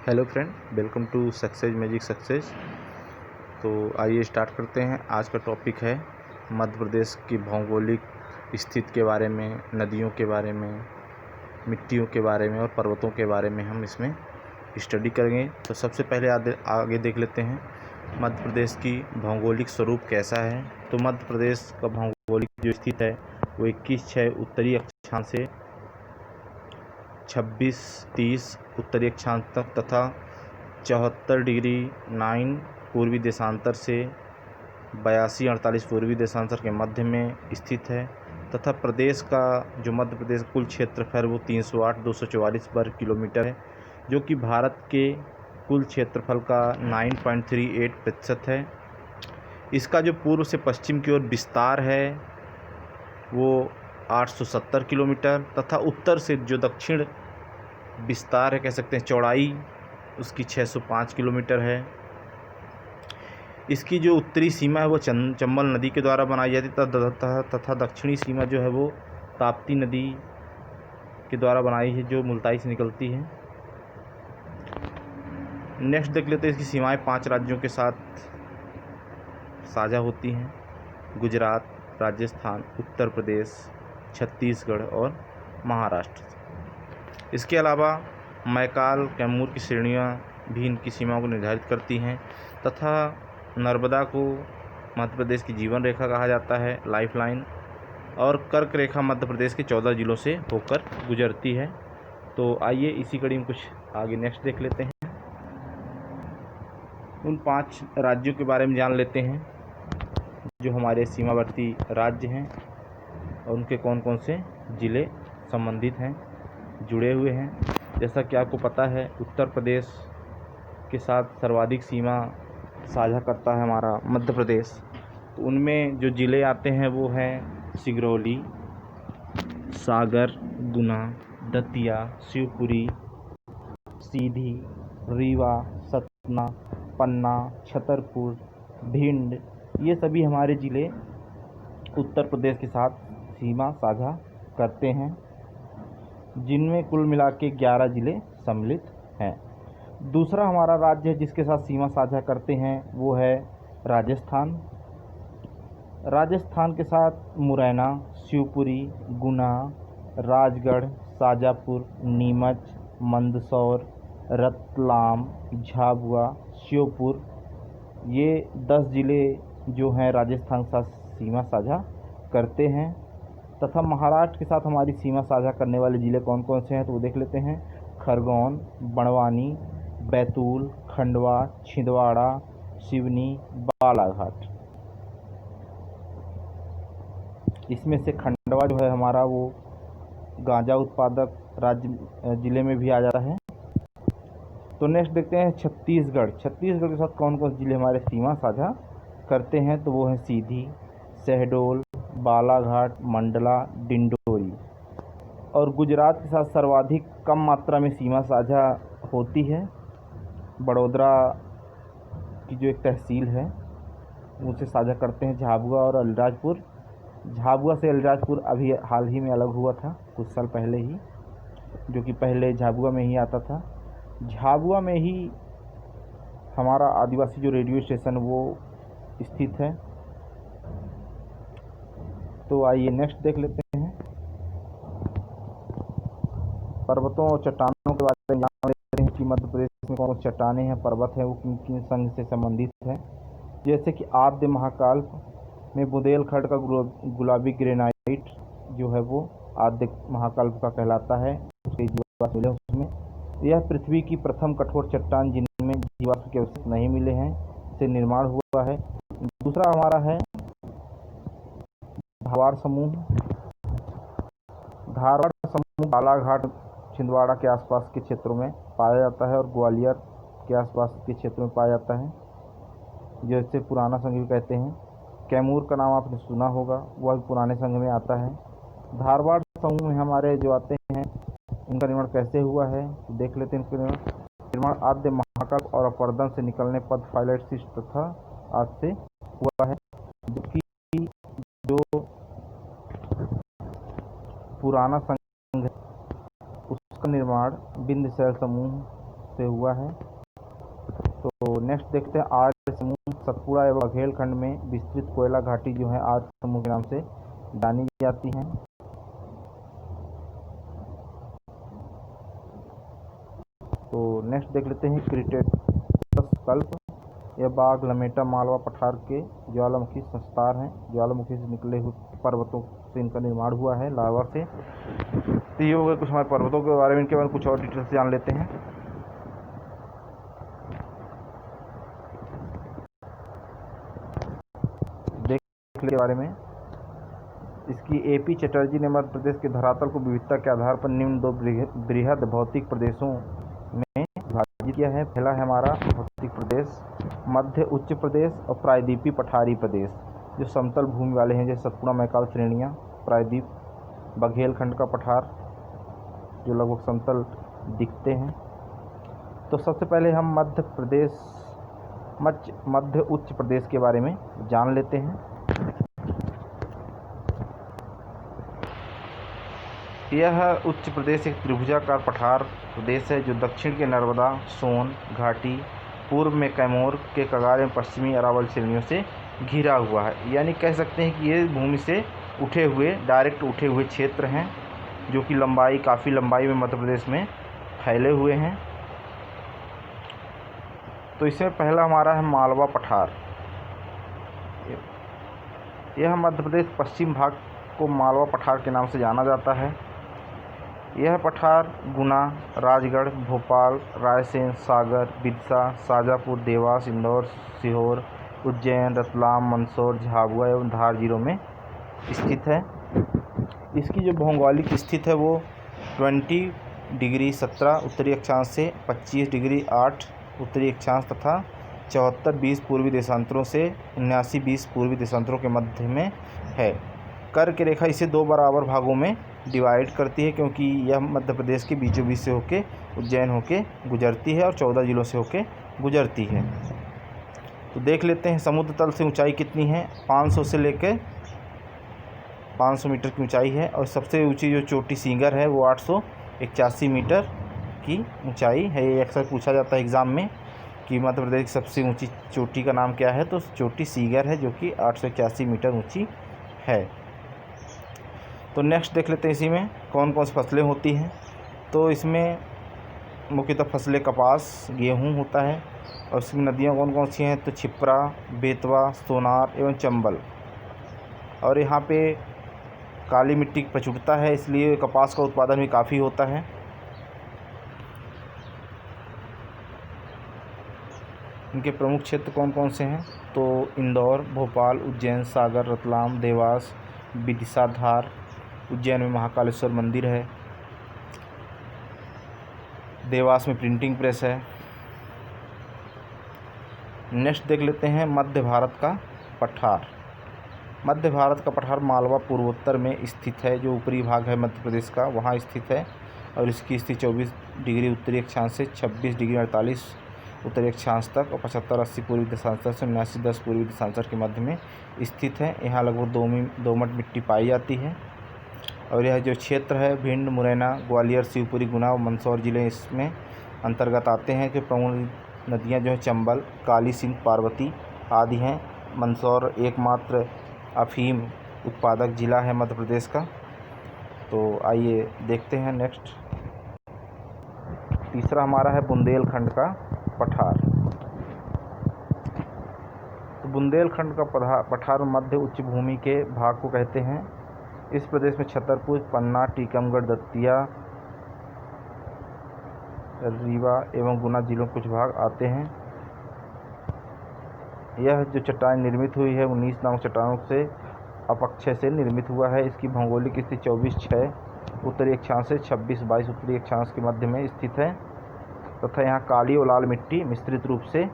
Hello friend, welcome to success magic success. तो आइए start करते हैं। आज का टॉपिक है मध्य प्रदेश की भौगोलिक स्थिति के बारे में, नदियों के बारे में, मिट्टियों के बारे में और पर्वतों के बारे में हम इसमें स्टडी करेंगे। तो सबसे पहले आगे देख लेते हैं मध्य प्रदेश की भौगोलिक स्वरूप कैसा है। तो मध्य प्रदेश का भौगोलिक जो स्थिति है वो 21/6 उत्तरी अक्षांश से 26-30 उत्तरी अक्षांश तक तथा 74°9 पूर्वी देशांतर से 82-48 पूर्वी देशांतर के मध्य में स्थित है तथा प्रदेश का जो मध्य प्रदेश कुल क्षेत्रफल वो 308,244 वर्ग किलोमीटर है, जो कि भारत के कुल क्षेत्रफल का 9.38% है। इसका जो पूर्व से पश्चिम की ओर विस्तार है वो 870 किलोमीटर तथा उत्तर से जो दक्षिण विस्तार है, कह सकते हैं चौड़ाई, उसकी 605 किलोमीटर है। इसकी जो उत्तरी सीमा है वो चंबल नदी के द्वारा बनाई जाती है तथा दक्षिणी सीमा जो है वो ताप्ती नदी के द्वारा बनाई है, जो मुल्ताई से निकलती है। नेक्स्ट देख लेते हैं, इसकी सीमाएं 5 राज्यों के साथ साझा होती हैं: गुजरात, राजस्थान, उत्तर प्रदेश, छत्तीसगढ़ और महाराष्ट्र। इसके अलावा मैकाल, कैमूर की श्रेणियाँ भी इनकी सीमाओं को निर्धारित करती हैं तथा नर्मदा को मध्य प्रदेश की जीवन रेखा कहा जाता है, लाइफ लाइन, और कर्क रेखा मध्य प्रदेश के 14 जिलों से होकर गुजरती है। तो आइए इसी कड़ी में कुछ आगे नेक्स्ट देख लेते हैं। उन 5 राज्यों के बारे में जान लेते हैं जो हमारे सीमावर्ती राज्य हैं और उनके कौन कौन से ज़िले संबंधित हैं, जुड़े हुए हैं। जैसा कि आपको पता है, उत्तर प्रदेश के साथ सर्वाधिक सीमा साझा करता है हमारा मध्य प्रदेश। तो उनमें जो ज़िले आते हैं वो हैं सिगरौली, सागर, गुना, दतिया, शिवपुरी, सीधी, रीवा, सतना, पन्ना, छतरपुर, भिंड, ये सभी हमारे ज़िले उत्तर प्रदेश के साथ सीमा साझा करते हैं, जिनमें कुल मिला के 11 ज़िले सम्मिलित हैं। दूसरा हमारा राज्य जिसके साथ सीमा साझा करते हैं वो है राजस्थान। राजस्थान के साथ मुरैना, शिवपुरी, गुना, राजगढ़, शाजापुर, नीमच, मंदसौर, रतलाम, झाबुआ, श्योपुर, ये 10 ज़िले जो हैं राजस्थान के साथ सीमा साझा करते हैं। तथा महाराष्ट्र के साथ हमारी सीमा साझा करने वाले ज़िले कौन कौन से हैं तो वो देख लेते हैं: खरगोन, बड़वानी, बैतूल, खंडवा, छिंदवाड़ा, सिवनी, बालाघाट। इसमें से खंडवा जो है हमारा वो गांजा उत्पादक राज्य ज़िले में भी आ जाता है। तो नेक्स्ट देखते हैं छत्तीसगढ़। छत्तीसगढ़ के साथ कौन कौन से ज़िले हमारे सीमा साझा करते हैं तो वो हैं सीधी, शहडोल, बालाघाट, मंडला, डिंडोरी। और गुजरात के साथ सर्वाधिक कम मात्रा में सीमा साझा होती है, बड़ोदरा की जो एक तहसील है उसे साझा करते हैं झाबुआ और अलीराजपुर। झाबुआ से अलीराजपुर अभी हाल ही में अलग हुआ था, कुछ साल पहले ही, जो कि पहले झाबुआ में ही आता था। झाबुआ में ही हमारा आदिवासी जो रेडियो स्टेशन वो स्थित है। तो आइए नेक्स्ट देख लेते हैं, पर्वतों और चट्टानों के बारे में जान लेते हैं कि मध्य प्रदेश में कौन कौन चट्टानें हैं, पर्वत हैं, वो किन किन संघ से संबंधित हैं। जैसे कि आद्य महाकाल में बुंदेलखंड का गुलाबी ग्रेनाइट जो है वो आद्य महाकाल का कहलाता है। उसके जीवाश्म मिले उसमें। यह पृथ्वी की प्रथम कठोर चट्टान जिनमें जीवाश्म के अवशेष नहीं मिले हैं से निर्माण हुआ है। दूसरा हमारा है धारवाड़ समूह। धारवाड़ समूह बालाघाट, छिंदवाड़ा के आसपास के क्षेत्रों में पाया जाता है और ग्वालियर के आसपास के क्षेत्रों में पाया जाता है, जैसे पुराना संघ भी कहते हैं। कैमूर का नाम आपने सुना होगा, वह भी पुराने संघ में आता है। धारवाड़ समूह में हमारे जो आते हैं, इनका निर्माण कैसे हुआ है तो देख लेते हैं। इनका निर्माण आद्य महाकाल और अपरदन से निकलने पद फाइलाइट सिस्ट तथा आज से हुआ है, जबकि जो पुराना संघ है उसका निर्माण विंध्य शैल समूह से हुआ है। तो नेक्स्ट देखते हैं आर्य समूह। सतपुड़ा एवं बघेलखंड में विस्तृत कोयला घाटी जो है आर्य समूह के नाम से जानी जाती हैं। तो नेक्स्ट देख लेते हैं क्रिटेशियस कल्प। यह बाघ लमेटा मालवा पठार के ज्वालामुखी संस्तार हैं। ज्वालामुखी से निकले हुए पर्वतों से इनका निर्माण हुआ है, लावा से। तो ये हो गए कुछ हमारे पर्वतों के बारे में, इनके बारे में कुछ और डिटेल से जान लेते हैं। देख के बारे में इसकी एपी चटर्जी ने मध्य प्रदेश के धरातल को विविधता के आधार पर निम्न दो बृहद भौतिक प्रदेशों में विभाजित किया है। पहला है हमारा भौतिक प्रदेश मध्य उच्च प्रदेश और प्रायद्वीपीय पठारी प्रदेश, जो समतल भूमि वाले हैं, जैसे सतपुड़ा मैकाल श्रेणियाँ, प्रायद्वीप, बघेलखंड का पठार जो लगभग समतल दिखते हैं। तो सबसे पहले हम मध्य उच्च प्रदेश के बारे में जान लेते हैं। यह उच्च प्रदेश एक त्रिभुजाकार पठार प्रदेश है जो दक्षिण के नर्मदा, सोन घाटी, पूर्व में कैमूर के कगार में पश्चिमी अरावल श्रेणियों से घिरा हुआ है। यानी कह सकते हैं कि ये भूमि से डायरेक्ट उठे हुए क्षेत्र हैं, जो कि काफ़ी लंबाई में मध्य प्रदेश में फैले हुए हैं। तो इसमें पहला हमारा है मालवा पठार। यह मध्य प्रदेश पश्चिम भाग को मालवा पठार के नाम से जाना जाता है। यह पठार गुना, राजगढ़, भोपाल, रायसेन, सागर, बिरसा, शाजापुर, देवास, इंदौर, सीहोर, उज्जैन, रतलाम, मंदसौर, झाबुआ एवं धार जिलों में स्थित है। इसकी जो भौगोलिक स्थिति है वो 20 डिग्री 17 उत्तरी अक्षांश से 25 डिग्री 8 उत्तरी अक्षांश तथा 74-20 पूर्वी देशांतरों से 79-20 पूर्वी देशांतरों के मध्य में है। कर्क रेखा इसे दो बराबर भागों में डिवाइड करती है, क्योंकि यह मध्य प्रदेश के बीचों बीच से होके उज्जैन होके गुजरती है और 14 जिलों से होके गुजरती है। तो देख लेते हैं समुद्र तल से ऊंचाई कितनी है। 500 से लेकर 500 मीटर की ऊंचाई है, और सबसे ऊंची जो चोटी सींगर है वो 881 मीटर की ऊंचाई है। ये अक्सर पूछा जाता है एग्ज़ाम में कि मध्य प्रदेश की सबसे ऊंची चोटी का नाम क्या है, तो चोटी सीगर है जो कि 881 मीटर ऊंची है। तो नेक्स्ट देख लेते हैं इसी में कौन कौन सी फसलें होती हैं। तो इसमें मुख्यतः फसलें कपास, गेहूँ होता है, और इसमें नदियाँ कौन कौन सी हैं, तो छिप्रा, बेतवा, सोनार एवं चंबल। और यहाँ पे काली मिट्टी की प्रचुरता है, इसलिए कपास का उत्पादन भी काफ़ी होता है। इनके प्रमुख क्षेत्र कौन कौन से हैं, तो इंदौर, भोपाल, उज्जैन, सागर, रतलाम, देवास, विदिशा, धार। उज्जैन में महाकालेश्वर मंदिर है, देवास में प्रिंटिंग प्रेस है। नेक्स्ट देख लेते हैं मध्य भारत का पठार। मध्य भारत का पठार मालवा पूर्वोत्तर में स्थित है, जो ऊपरी भाग है मध्य प्रदेश का वहाँ स्थित है, और इसकी स्थिति 24 डिग्री उत्तरी अक्षांश से 26 डिग्री 48 उत्तरी अक्षांश तक और 75-80 पूर्वी देशांतर से 79-10 पूर्वी देशांतर के मध्य में स्थित है। यहाँ लगभग दोमट मिट्टी पाई जाती है, और यह जो क्षेत्र है भिंड, मुरैना, ग्वालियर, शिवपुरी, गुना और मंदसौर जिले इसमें अंतर्गत आते हैं। कि प्रमुख नदियाँ जो है चंबल, काली सिंध, पार्वती आदि हैं। मंदसौर एकमात्र अफीम उत्पादक जिला है मध्य प्रदेश का। तो आइए देखते हैं नेक्स्ट। तीसरा हमारा है बुंदेलखंड का पठार। तो बुंदेलखंड का पठार मध्य उच्च भूमि के भाग को कहते हैं। इस प्रदेश में छतरपुर, पन्ना, टीकमगढ़, दतिया, रीवा एवं गुना जिलों के कुछ भाग आते हैं। यह जो चट्टान निर्मित हुई है 19 नामक चट्टानों से अपक्षय से निर्मित हुआ है। इसकी भौगोलिक स्थिति 24-6 उत्तरी अक्षांश से 26-22 उत्तरी अक्षांश के मध्य में स्थित है, तथा यहाँ काली और लाल मिट्टी मिश्रित रूप से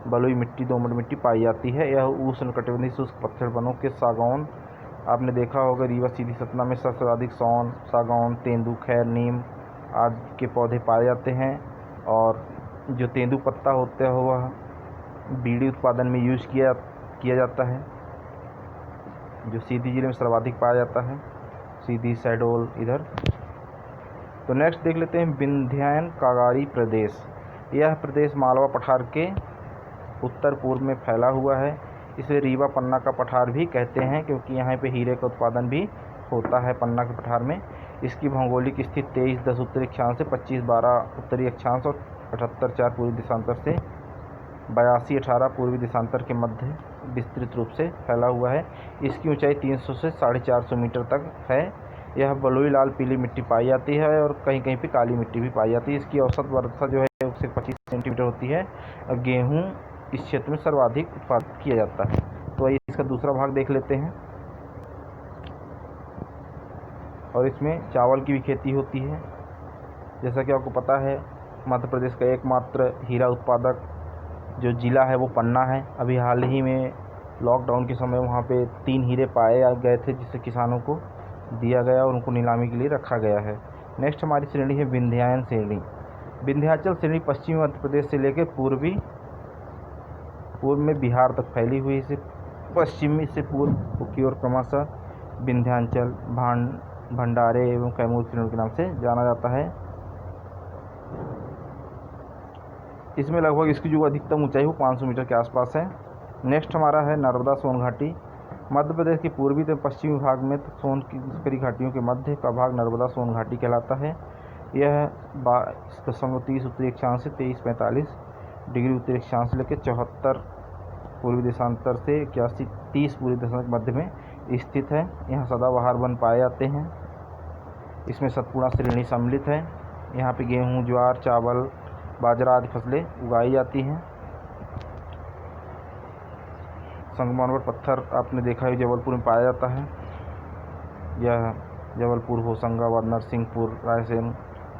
बलुई मिट्टी, दोमट मिट्टी पाई जाती है। यह उष्णकटिबंधीय शुष्क पतझड़ वनों के सागौन, आपने देखा होगा रीवा, सीधी, सतना में सबसे अधिक सौन, सागौन, तेंदू, खैर, नीम आदि के पौधे पाए जाते हैं। और जो तेंदू पत्ता होता है वह बीड़ी उत्पादन में यूज किया जाता है, जो सीधी जिले में सर्वाधिक पाया जाता है, सीधी, शहडोल इधर। तो नेक्स्ट देख लेते हैं विंध्यायन कागारी प्रदेश। यह प्रदेश मालवा पठार के उत्तर पूर्व में फैला हुआ है। इसे रीवा पन्ना का पठार भी कहते हैं क्योंकि यहाँ पे हीरे का उत्पादन भी होता है पन्ना के पठार में। इसकी भौगोलिक स्थिति 23.10 उत्तरी अक्षांश से 25.12 उत्तरी अक्षांश और 78.4 पूर्वी देशांतर से 82.18 पूर्वी देशांतर के मध्य विस्तृत रूप से फैला हुआ है। इसकी ऊंचाई 300 से 450 मीटर तक है। यह बलुई लाल पीली मिट्टी पाई जाती है और कहीं कहीं पे काली मिट्टी भी पाई जाती है। इसकी औसत वर्षा जो है उससे 25 सेंटीमीटर होती है। गेहूँ इस क्षेत्र में सर्वाधिक उत्पादित किया जाता है। तो आइए इसका दूसरा भाग देख लेते हैं। और इसमें चावल की भी खेती होती है। जैसा कि आपको पता है मध्य प्रदेश का एकमात्र हीरा उत्पादक जो ज़िला है वो पन्ना है। अभी हाल ही में लॉकडाउन के समय वहाँ पे 3 हीरे पाए गए थे जिसे किसानों को दिया गया और उनको नीलामी के लिए रखा गया है। नेक्स्ट हमारी श्रेणी है विंध्यायन श्रेणी। विंध्याचल श्रेणी पश्चिमी मध्य प्रदेश से लेकर पूर्व में बिहार तक फैली हुई। इसे पश्चिमी से पूर्व की ओर क्रमशः विंध्याचल, भंडारे एवं कैमूर श्रेणी के नाम से जाना जाता है। इसमें लगभग इसकी जो अधिकतम ऊंचाई वो 500 मीटर के आसपास है। नेक्स्ट हमारा है नर्मदा सोन घाटी। मध्य प्रदेश के पूर्वी से पश्चिमी भाग में सोन की सकरी घाटियों के मध्य का भाग नर्मदा सोन घाटी कहलाता है। यह 22.30 उत्तरी अक्षांश से 23.45 डिग्री उत्तरी अक्षांश से लेकर 74 पूर्वी देशांतर से 81-30 पूर्वी देशांतर के मध्य में स्थित है। यहाँ सदाबहार वन पाए जाते हैं। इसमें सतपुड़ा श्रेणी सम्मिलित है। यहाँ पे गेहूँ, ज्वार, चावल, बाजरा आदि फसलें उगाई जाती हैं। संगमरमर पत्थर आपने देखा है जबलपुर में पाया जाता है। यह जबलपुर, होशंगाबाद, नरसिंहपुर, रायसेन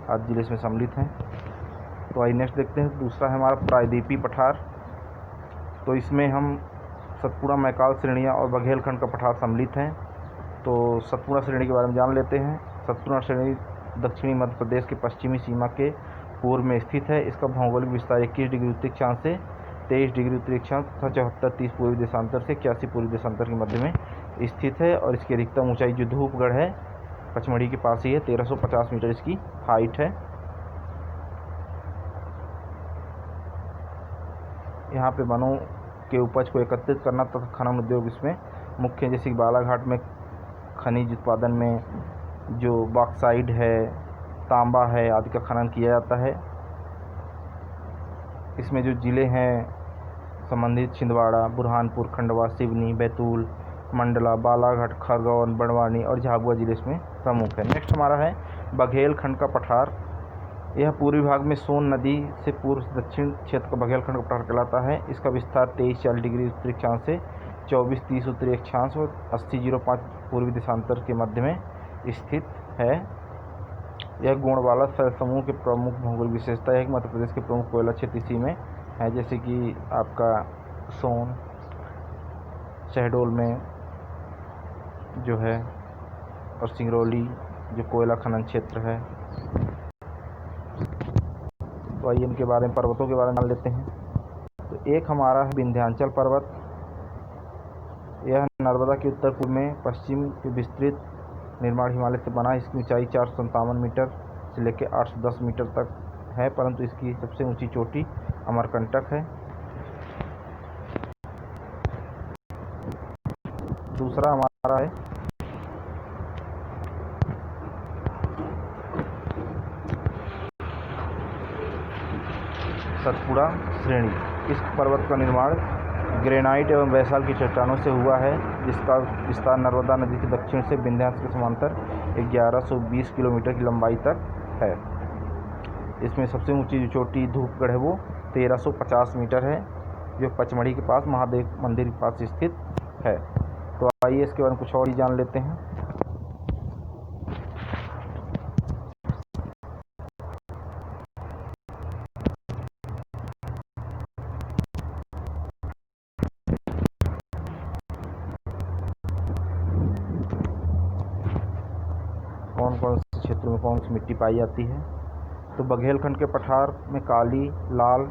आदि जिले इसमें सम्मिलित हैं। तो आइए नेक्स्ट देखते हैं। दूसरा है हमारा प्रायद्वीपीय पठार। तो इसमें हम सतपुड़ा, मैकाल श्रेणियाँ और बघेलखंड का पठार सम्मिलित हैं। तो सतपुड़ा श्रेणी के बारे में जान लेते हैं। सतपुड़ा श्रेणी दक्षिणी मध्य प्रदेश के पश्चिमी सीमा के पूर्व में स्थित है। इसका भौगोलिक विस्तार 21 डिग्री उत्तरी अक्षांश से 23 डिग्री उत्तरी अक्षांश तथा 74-30 पूर्वी देशांतर से 81 पूर्वी देशांतर के मध्य में स्थित है। और इसकी अधिकतम ऊंचाई जो धूपगढ़ है पचमढ़ी के पास ही है, 1350 मीटर इसकी हाइट है। यहाँ पे वनों के उपज को एकत्रित करना तथा खनन उद्योग इसमें मुख्य, जैसे कि बालाघाट में खनिज उत्पादन में जो बॉक्साइट है, तांबा है आदि का खनन किया जाता है। इसमें जो ज़िले हैं संबंधित छिंदवाड़ा, बुरहानपुर, खंडवा, सिवनी, बैतूल, मंडला, बालाघाट, खरगोन, बड़वानी और झाबुआ जिले इसमें प्रमुख है। नेक्स्ट हमारा है बघेलखंड का पठार। यह पूर्वी भाग में सोन नदी से पूर्व दक्षिण क्षेत्र का बघेलखंड का पठार कहलाता है। इसका विस्तार 23-40 डिग्री उत्तरी अक्षांश से 24-30 उत्तरी अक्षांश और 80-05 पूर्वी देशांतर के मध्य में स्थित है। यह गोंडवाना समूह के प्रमुख भौगोलिक विशेषता है कि मध्य प्रदेश के प्रमुख कोयला क्षेत्र इसी में है, जैसे कि आपका सोन, शहडोल में जो है और सिंगरौली जो कोयला खनन क्षेत्र है। तो आइए इनके बारे में, पर्वतों के बारे में जान लेते हैं। तो एक हमारा है विंध्याचल पर्वत। यह नर्मदा के उत्तर पूर्व में पश्चिम के विस्तृत निर्माण हिमालय से बना। इसकी ऊंचाई 457 मीटर से लेकर 810 मीटर तक है, परंतु इसकी सबसे ऊंची चोटी अमरकंटक है। दूसरा हमारा है सतपुड़ा श्रेणी। इस पर्वत का निर्माण ग्रेनाइट एवं बैसाल्ट की चट्टानों से हुआ है, जिसका विस्तार नर्मदा नदी के दक्षिण से विंध्याचल के समांतर 1120 किलोमीटर की लंबाई तक है। इसमें सबसे ऊंची जो चोटी धूपगढ़ है वो 1350 मीटर है, जो पचमढ़ी के पास महादेव मंदिर के पास स्थित है। तो आइए इसके बारे में कुछ और ही जान लेते हैं। कौन कौन से क्षेत्रों में कौन सी मिट्टी पाई जाती है। तो बघेलखंड के पठार में काली, लाल,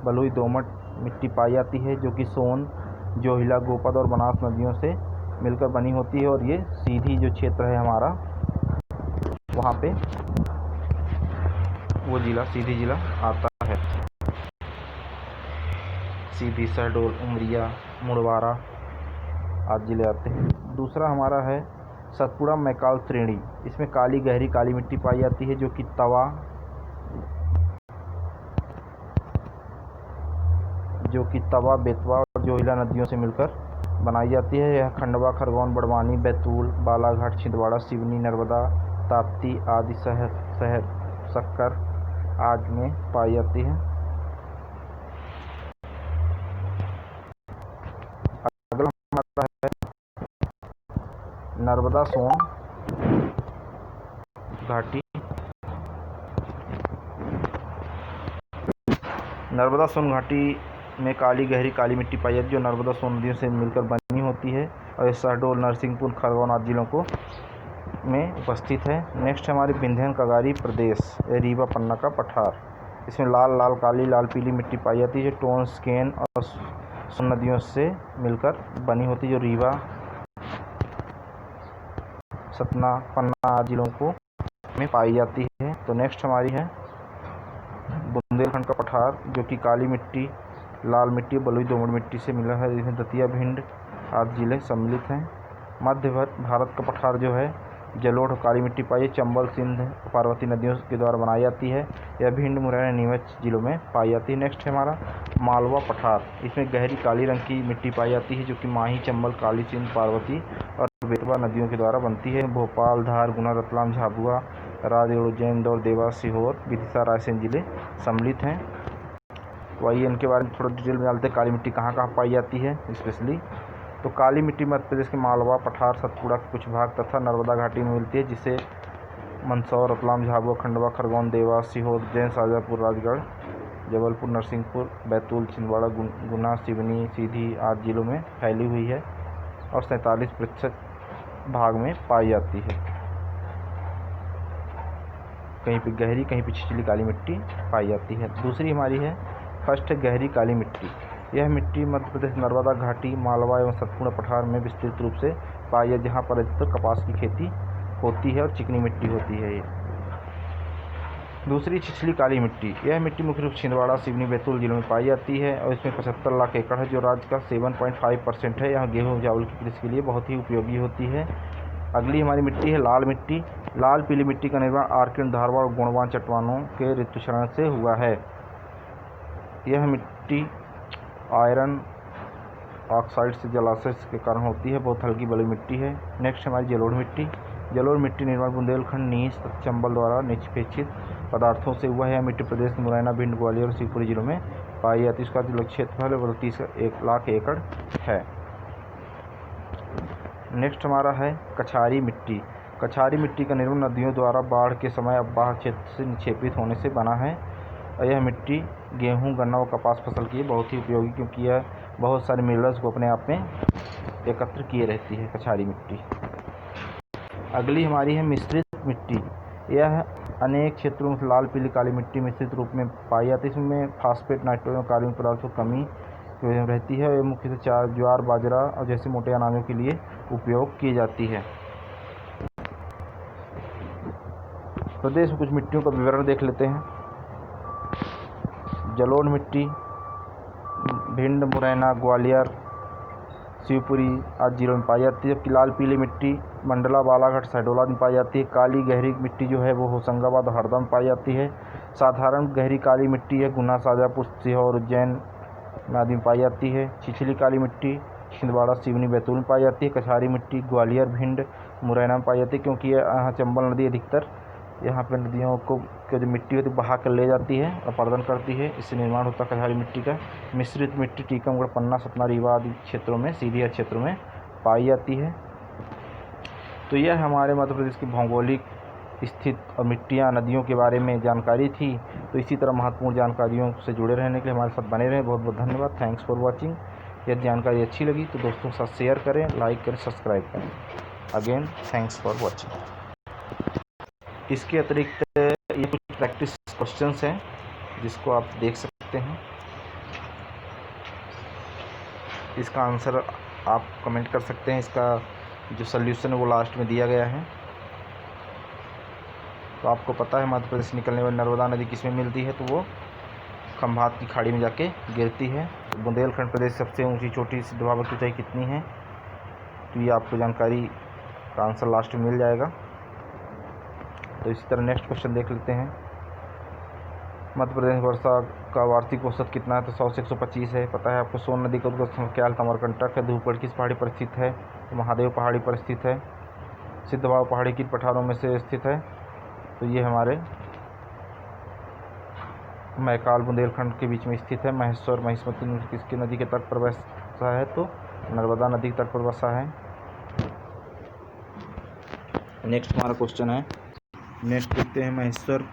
बलुई, दोमट मिट्टी पाई जाती है, जो कि सोन, जोहिला, गोपद और बनास नदियों से मिलकर बनी होती है। और ये सीधी जो क्षेत्र है हमारा, वहाँ पे वो जिला, सीधी जिला आता है। सीधी, शहडोल, उमरिया, मुड़वारा आदि जिले आते हैं। दूसरा हमारा है सतपुड़ा मैकाल श्रेणी। इसमें काली गहरी काली मिट्टी पाई जाती है जो कि तवा, बेतवा और जोहिला नदियों से मिलकर बनाई जाती है। यह खंडवा, खरगोन, बड़वानी, बैतूल, बालाघाट, छिंदवाड़ा, सिवनी, नर्मदा, ताप्ती आदि शहर सक्कर आदि में पाई जाती है। अगला हमारा है नर्मदा सोन घाटी। नर्मदा सोन घाटी में काली गहरी काली मिट्टी पाई जाती है जो नर्मदा सोन नदियों से मिलकर बनी होती है और ये शहडोल, नरसिंहपुर, खरगोन आदि जिलों में उपस्थित है। नेक्स्ट हमारी विंध्यन कगारी प्रदेश, रीवा पन्ना का पठार। इसमें लाल काली, लाल पीली मिट्टी पाई जाती है जो टोन्स, केन और सोन नदियों से मिलकर बनी होती है जो रीवा, सतना, पन्ना आदि जिलों में पाई जाती है। तो नेक्स्ट हमारी है बुंदेलखंड का पठार जो कि काली मिट्टी, लाल मिट्टी, बलुई दोमट मिट्टी से मिला है। इसमें दतिया, भिंड आदि जिले सम्मिलित हैं। मध्य भारत का पठार जो है जलोढ़ काली मिट्टी पाई, चंबल, सिंध, पार्वती नदियों के द्वारा बनाई जाती है। यह भिंड, मुरैना, नीमच जिलों में पाई जाती है। नेक्स्ट है हमारा मालवा पठार। इसमें गहरी काली रंग की मिट्टी पाई जाती है जो कि माही, चंबल, काली, सिंध, पार्वती और बेतवा नदियों के द्वारा बनती है। भोपाल, धार, गुना, रतलाम, झाबुआ, राजगढ़, उज्जैन, इंदौर, देवास, सीहोर, विदिशा, रायसेन जिले सम्मिलित हैं। तो आइए इनके बारे में थोड़ा डिटेल में डालते हैं, काली मिट्टी कहाँ कहाँ पाई जाती है स्पेशली। तो काली मिट्टी मध्य प्रदेश के मालवा, पठार, सतपुड़ा के कुछ भाग तथा नर्मदा घाटी में मिलती है, जिसे मंदसौर, रतलाम, झाबुआ, खंडवा, खरगोन, देवास, सीहोर, उज्जैन, शाजापुर, राजगढ़, जबलपुर, नरसिंहपुर, बैतूल, छिंदवाड़ा, गुना, सिवनी, सीधी आदि जिलों में फैली हुई है और 47% भाग में पाई जाती है। कहीं पे गहरी, कहीं पे छिछली काली मिट्टी पाई जाती है। दूसरी हमारी है फर्स्ट है गहरी काली मिट्टी। यह मिट्टी मध्य प्रदेश नर्मदा घाटी, मालवा एवं सतपुड़ा पठार में विस्तृत रूप से पाई है, जहाँ पर अधिकतर कपास की खेती होती है और चिकनी मिट्टी होती है। ये दूसरी छिछली काली मिट्टी। यह मिट्टी मुख्य रूप से छिंदवाड़ा, सिवनी, बैतूल जिलों में पाई जाती है और इसमें 75 लाख एकड़ है जो राज्य का 7.5% है। यहाँ गेहूँ चावल की कृषि के लिए बहुत ही उपयोगी होती है। अगली हमारी मिट्टी है लाल मिट्टी। लाल पीली मिट्टी का निर्माण आर्किड, धारवाड़ और गुणवान चट्टानों के ऋतुक्षरण से हुआ है। यह मिट्टी आयरन ऑक्साइड से जलाशय के कारण होती है, बहुत हल्की बलुई मिट्टी है। नेक्स्ट हमारी जलोढ़ मिट्टी। जलोढ़ मिट्टी निर्माण बुंदेलखंड, नीच तथा चंबल द्वारा निष्पेक्षित पदार्थों से हुआ है। यह मिट्टी प्रदेश के मुरैना, भिंड, ग्वालियर और शिवपुरी जिलों में पाई जाती है। इसका जो क्षेत्रफल है 30 लाख एकड़ है। नेक्स्ट हमारा है कछारी मिट्टी। कछारी मिट्टी का निर्माण नदियों द्वारा बाढ़ के समय अववाह क्षेत्र से निक्षेपित होने से बना है और यह मिट्टी गेहूं, गन्ना और कपास फसल की बहुत ही उपयोगी, क्योंकि यह बहुत सारे मिनरल्स को अपने आप में एकत्र किए रहती है कछारी मिट्टी। अगली हमारी है मिश्रित मिट्टी। यह अनेक क्षेत्रों में लाल पीली काली मिट्टी मिश्रित रूप में पाई जाती है। इसमें फास्फेट, नाइट्रोजन, कार्बनिक पदार्थों की कमी रहती है। यह मुख्य से ज्वार, बाजरा और जैसे मोटे अनाजों के लिए उपयोग की जाती है। प्रदेश में कुछ मिट्टियों का विवरण देख लेते हैं। जलोढ़ मिट्टी भिंड, मुरैना, ग्वालियर, शिवपुरी आदि जिलों में पाई जाती है, जबकि लाल पीली मिट्टी मंडला, बालाघाट, शहडोल में पाई जाती है। काली गहरी मिट्टी जो है वो होशंगाबाद और हरदा में पाई जाती है। साधारण गहरी काली मिट्टी है गुना, शाजापुर, सीहोर, उज्जैन आदि में पाई जाती है। छिछली काली मिट्टी छिंदवाड़ा, सिवनी, बैतूल में पाई जाती है। कछारी मिट्टी ग्वालियर, भिंड, मुरैना में पाई जाती है, क्योंकि यहाँ चंबल नदी अधिकतर यहाँ पर नदियों को जो मिट्टी होती है बहा कर ले जाती है और अपर्दन करती है, इससे निर्माण होता है कछारी मिट्टी का। मिश्रित मिट्टी टीकमगढ़, पन्ना, सतना, रीवा आदि क्षेत्रों में, सीधी क्षेत्रों में पाई जाती है। तो यह हमारे मध्य प्रदेश की भौगोलिक स्थित और मिट्टियाँ, नदियों के बारे में जानकारी थी। तो इसी तरह महत्वपूर्ण जानकारियों से जुड़े रहने के लिए हमारे साथ बने रहें। बहुत बहुत धन्यवाद। Thanks for watching. यदि जानकारी अच्छी लगी तो दोस्तों के साथ शेयर करें, लाइक करें, सब्सक्राइब करें। Again thanks for watching. इसके अतिरिक्त ये कुछ प्रैक्टिस क्वेश्चंस हैं जिसको आप देख सकते हैं। इसका आंसर आप कमेंट कर सकते हैं। इसका जो सल्यूशन है वो लास्ट में दिया गया है। तो आपको पता है मध्य प्रदेश से निकलने वाली नर्मदा नदी किस में मिलती है, तो वो खंभात की खाड़ी में जाके गिरती है। बुंदेलखंड प्रदेश सबसे ऊंची चोटी सिद्ध बाबर की ऊंचाई कितनी है? तो ये आपको जानकारी का आंसर लास्ट में मिल जाएगा। तो इसी तरह नेक्स्ट क्वेश्चन देख लेते हैं। मध्य प्रदेश में वर्षा का वार्षिक औसत कितना है? तो 100 से 125 है। पता है आपको। सोन नदी का उद्गम स्थल क्या है? अमरकंटक है। धूपगढ़ किस पहाड़ी पर स्थित है? तो महादेव पहाड़ी पर स्थित है। सिद्ध बाबर पहाड़ी किन पठारों में से स्थित है? तो ये हमारे मैकाल बुंदेलखंड के बीच में स्थित है। महेश्वर महिष्मती किसकी नदी के तट पर बसा है? तो नर्मदा नदी के तट पर बसा है। नेक्स्ट हमारा क्वेश्चन है, नेक्स्ट देखते हैं। महेश्वर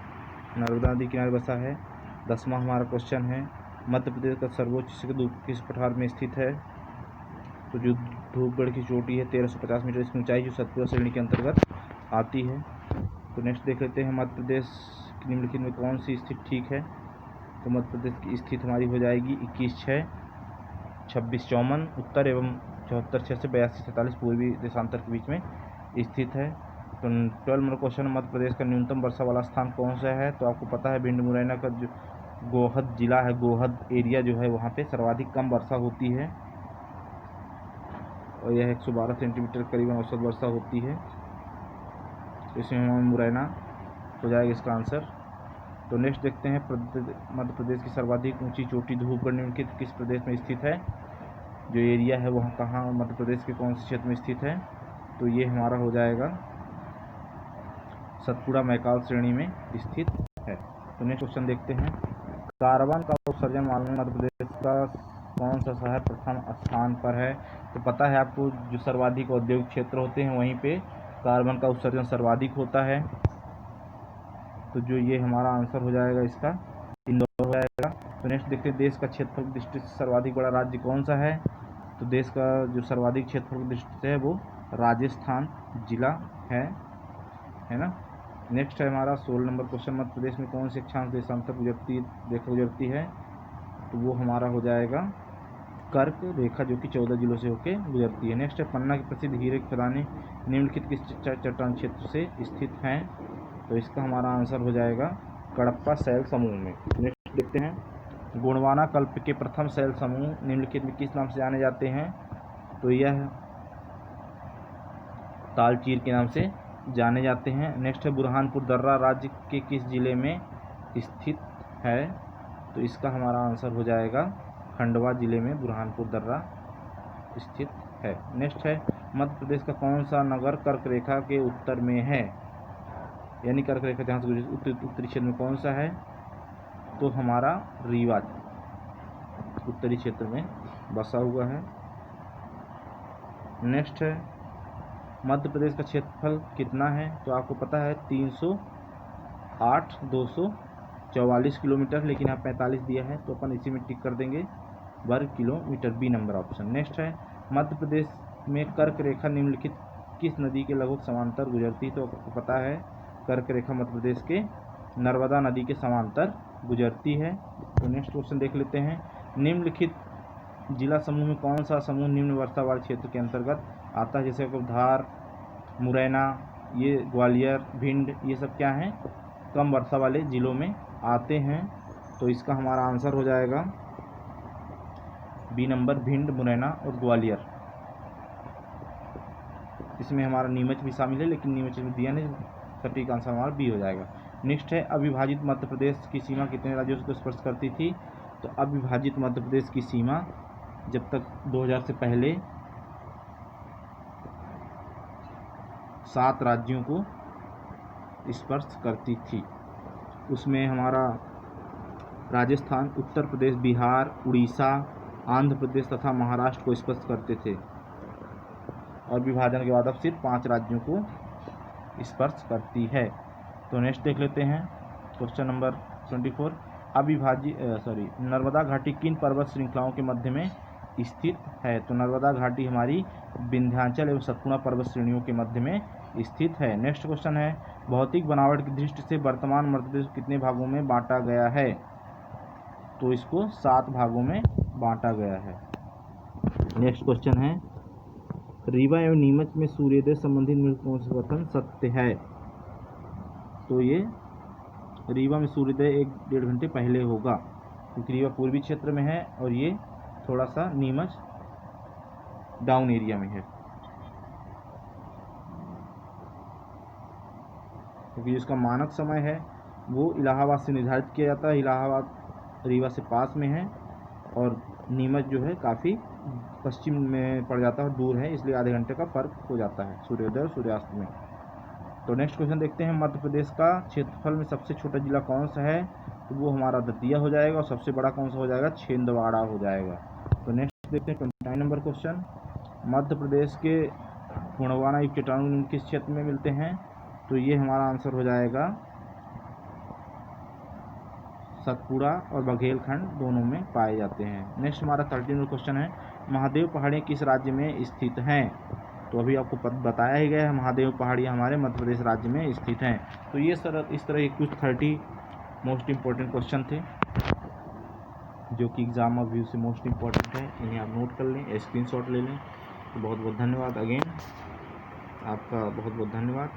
नर्मदा नदी किनारे बसा है। 10वां हमारा क्वेश्चन है, मध्य प्रदेश का सर्वोच्च शिखर किस पठार में स्थित है? तो जो धूपगढ़ की चोटी है 1350 मीटर इसकी ऊंचाई, जो सतपुड़ा श्रेणी के अंतर्गत आती है। तो नेक्स्ट देख लेते हैं, मध्य प्रदेश की निम्नलिखित में कौन सी स्थित ठीक है? तो मध्य प्रदेश की स्थित हमारी हो जाएगी 21/6, 26/54 उत्तर एवं 74/6 से 82/47 पूर्वी देशांतर के बीच में स्थित है। तो 12 नंबर क्वेश्चन, मध्य प्रदेश का न्यूनतम वर्षा वाला स्थान कौन सा है? तो आपको पता है भिंड मुरैना का जो गोहद जिला है, गोहद एरिया जो है वहाँ पे सर्वाधिक कम वर्षा होती है और यह 112 सेंटीमीटर करीबन औसत वर्षा होती है। तो इसमें मुरैना हो जाएगा इसका आंसर। तो नेक्स्ट देखते हैं, मध्य प्रदेश की सर्वाधिक ऊंची चोटी धूपगढ़ निम्नलिखित किस प्रदेश में स्थित है? जो एरिया है वहाँ कहाँ मध्य प्रदेश के कौन से क्षेत्र में स्थित है? तो ये हमारा हो जाएगा सतपुड़ा मैकाल श्रेणी में स्थित है। तो नेक्स्ट क्वेश्चन देखते हैं, कार्बन का उत्सर्जन मामले में मध्य प्रदेश का कौन सा शहर प्रथम स्थान पर है? तो पता है आपको, जो सर्वाधिक औद्योगिक क्षेत्र होते हैं वहीं पे कार्बन का उत्सर्जन सर्वाधिक होता है। तो जो ये हमारा आंसर हो जाएगा इसका इंदौर हो जाएगा। तो नेक्स्ट देखते हैं, देश का क्षेत्रफल की दृष्टि से सर्वाधिक बड़ा राज्य कौन सा है? तो देश का जो सर्वाधिक क्षेत्रफल की दृष्टि से है वो राजस्थान जिला है ना। नेक्स्ट है हमारा 16 नंबर क्वेश्चन, मध्य प्रदेश में कौन सी अक्षांश देशांतर गुजरती है? तो वो हमारा हो जाएगा कर्क रेखा, जो कि 14 जिलों से होकर गुजरती है। नेक्स्ट है, पन्ना की प्रसिद्ध हीरे की खदानें निम्नलिखित किस चट्टान क्षेत्र से स्थित हैं? तो इसका हमारा आंसर हो जाएगा कडप्पा शैल समूह में। नेक्स्ट देखते हैं, गोंडवाना कल्प के प्रथम शैल समूह निम्नलिखित में किस नाम से जाने जाते हैं? तो यह तालचीर के नाम से जाने जाते हैं। नेक्स्ट है, बुरहानपुर दर्रा राज्य के किस जिले में स्थित है? तो इसका हमारा आंसर हो जाएगा खंडवा जिले में बुरहानपुर दर्रा स्थित है। नेक्स्ट है, मध्य प्रदेश का कौन सा नगर कर्क रेखा के उत्तर में है? यानी कर्क रेखा जहाँ से उत्तरी क्षेत्र में कौन सा है? तो हमारा रीवा उत्तरी क्षेत्र में बसा हुआ है। नेक्स्ट है, मध्य प्रदेश का क्षेत्रफल कितना है? तो आपको पता है 308,244 किलोमीटर, लेकिन यहाँ 45 दिया है तो अपन इसी में टिक कर देंगे, वर्ग किलोमीटर, बी नंबर ऑप्शन। नेक्स्ट है, मध्य प्रदेश में कर्क रेखा निम्नलिखित किस नदी के लगभग समांतर गुजरती? तो आपको पता है कर्क रेखा मध्य प्रदेश के नर्मदा नदी के समांतर गुजरती है। तो नेक्स्ट क्वेश्चन देख लेते हैं, निम्नलिखित जिला समूह में कौन सा समूह निम्न वर्षा वाले क्षेत्र के अंतर्गत आता है? जैसे धार, मुरैना, ये ग्वालियर, भिंड, ये सब क्या हैं? कम वर्षा वाले जिलों में आते हैं। तो इसका हमारा आंसर हो जाएगा बी नंबर, भिंड, मुरैना और ग्वालियर। इसमें हमारा नीमच भी शामिल है, लेकिन नीमच में दिया नहीं, सटीक आंसर हमारा बी हो जाएगा। नेक्स्ट है, अविभाजित मध्य प्रदेश की सीमा कितने राज्यों को स्पर्श करती थी? तो अविभाजित मध्य प्रदेश की सीमा जब तक 2000 से पहले 7 राज्यों को स्पर्श करती थी। उसमें हमारा राजस्थान, उत्तर प्रदेश, बिहार, उड़ीसा, आंध्र प्रदेश तथा महाराष्ट्र को स्पर्श करते थे, और विभाजन के बाद अब सिर्फ 5 राज्यों को स्पर्श करती है। तो नेक्स्ट देख लेते हैं, क्वेश्चन नंबर 24, नर्मदा घाटी किन पर्वत श्रृंखलाओं के मध्य में स्थित है? तो नर्मदा घाटी हमारी विंध्याचल एवं सतपुड़ा पर्वत श्रेणियों के मध्य में स्थित है। नेक्स्ट क्वेश्चन है, भौतिक बनावट की दृष्टि से वर्तमान मध्य प्रदेश कितने भागों में बांटा गया है? तो इसको 7 भागों में बांटा गया है। नेक्स्ट क्वेश्चन है, रीवा एवं नीमच में सूर्योदय संबंधी कौन सा कथन सत्य है? तो ये रीवा में सूर्योदय 1-1.5 घंटे पहले होगा, क्योंकि रीवा पूर्वी क्षेत्र में है और ये थोड़ा सा नीमच डाउन एरिया में है, क्योंकि इसका मानक समय है वो इलाहाबाद से निर्धारित किया जाता है। इलाहाबाद रीवा से पास में है और नीमच जो है काफ़ी पश्चिम में पड़ जाता है और दूर है, इसलिए आधे घंटे का फ़र्क हो जाता है सूर्योदय और सूर्यास्त में। तो नेक्स्ट क्वेश्चन देखते हैं, मध्य प्रदेश का क्षेत्रफल में सबसे छोटा जिला कौन सा है? तो वो हमारा दतिया हो जाएगा, और सबसे बड़ा कौन सा हो जाएगा? छिंदवाड़ा हो जाएगा। तो नेक्स्ट देखते हैं 29 नंबर क्वेश्चन, मध्य प्रदेश के गुणवाना युक्त कीटाणु किस क्षेत्र में मिलते हैं? तो ये हमारा आंसर हो जाएगा सतपुड़ा और बघेलखंड दोनों में पाए जाते हैं। नेक्स्ट हमारा 13 क्वेश्चन है, महादेव पहाड़ियाँ किस राज्य में स्थित हैं? तो अभी आपको बताया ही गया है, महादेव पहाड़ियाँ हमारे मध्य प्रदेश राज्य में स्थित हैं। तो ये सर इस तरह के कुछ 30 मोस्ट इम्पोर्टेंट क्वेश्चन थे जो कि एग्जाम व्यू से मोस्ट इम्पोर्टेंट है, इन्हें आप नोट कर लें, स्क्रीनशॉट ले लें। तो बहुत बहुत धन्यवाद, अगेन आपका बहुत बहुत धन्यवाद।